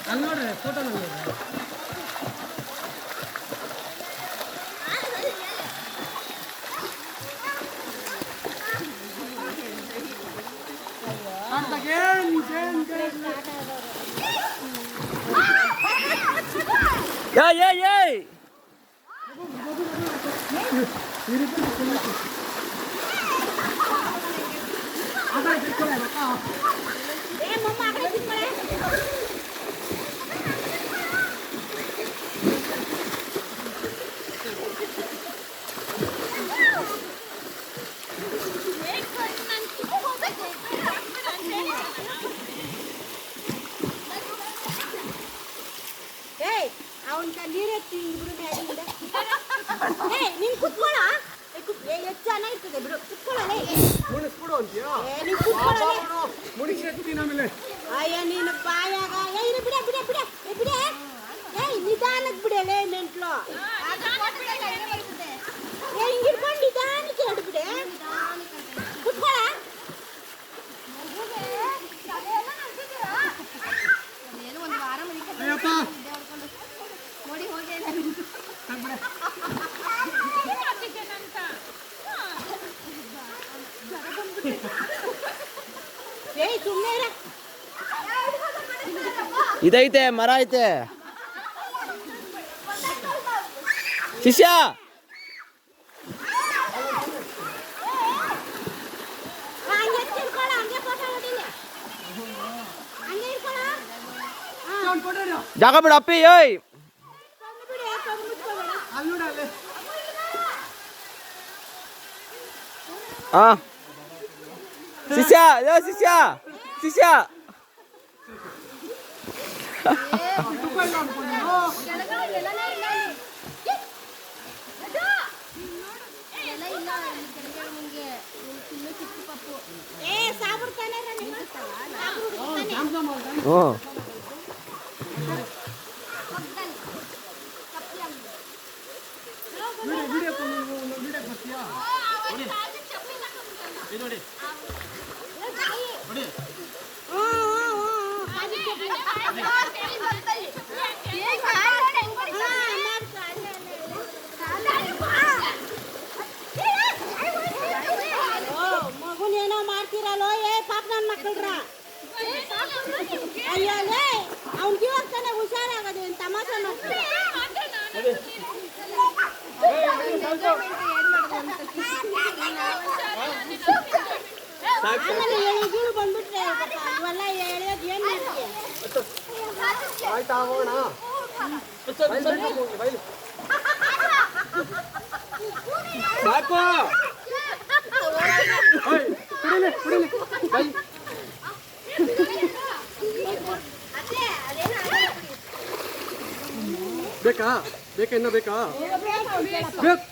ಅಲ್ಲಿ ನೋಡ್ರಿ ಫೋಟೋ ನೋಡ್ರಿ. ಅಯ್ಯ ನೀನು ಬಾಯಾಗ ಬಿಡ ಬಿಡ ಬಿಡ ಬಿಡ ನಿಧಾನಕ್ಕೆ ಬಿಡಲೇ ಮೆಂಟ್ಲು ಹಿಂಗಿಡ್ಕೊಂಡು ನಿಧಾನಕ್ಕೆ ಎರಡು ಬಿಡೆ ಕುತ್ಕೊಳ ಒಂದು ವಾರ ನೋಡಿ ಹೋಗಿ ಇದೈತೆ ಮರ ಐತೆ ಶಿಷ್ಯ ಜಾಗ ಬಿಡ ಅಪ್ಪಿ ಏಯ್ ಹಾ ಶಿಷ್ಯ ಯೋ ಶಿಷ್ಯ ಶಿಷ್ಯ ಮಗುನೇನೋ ಮಾಡ್ತೀರಲ್ಲೋ ಪಾಪ ನನ್ನ ಮಕ್ಕಳ್ರ ಅಯ್ಯೋ ಅವ್ನ ಜೀವಕ್ತಾನೆ ಹುಷಾರಾಗೋದು ಏನು ತಮಾಷೆ ಮಾಡ್ತಾರೆ ಆಮೇಲೆ ಎಳೆಗೀಳು ಬಂದ್ಬಿಟ್ರೆ ಇವೆಲ್ಲ ಎಳೆಯೋದು ಏನು ಮಾಡ್ತೀಯ ಸಾಕು ಬೇಕಾ ಬೇಕಾ ಇನ್ನ ಬೇಕಾ ಬೇಕು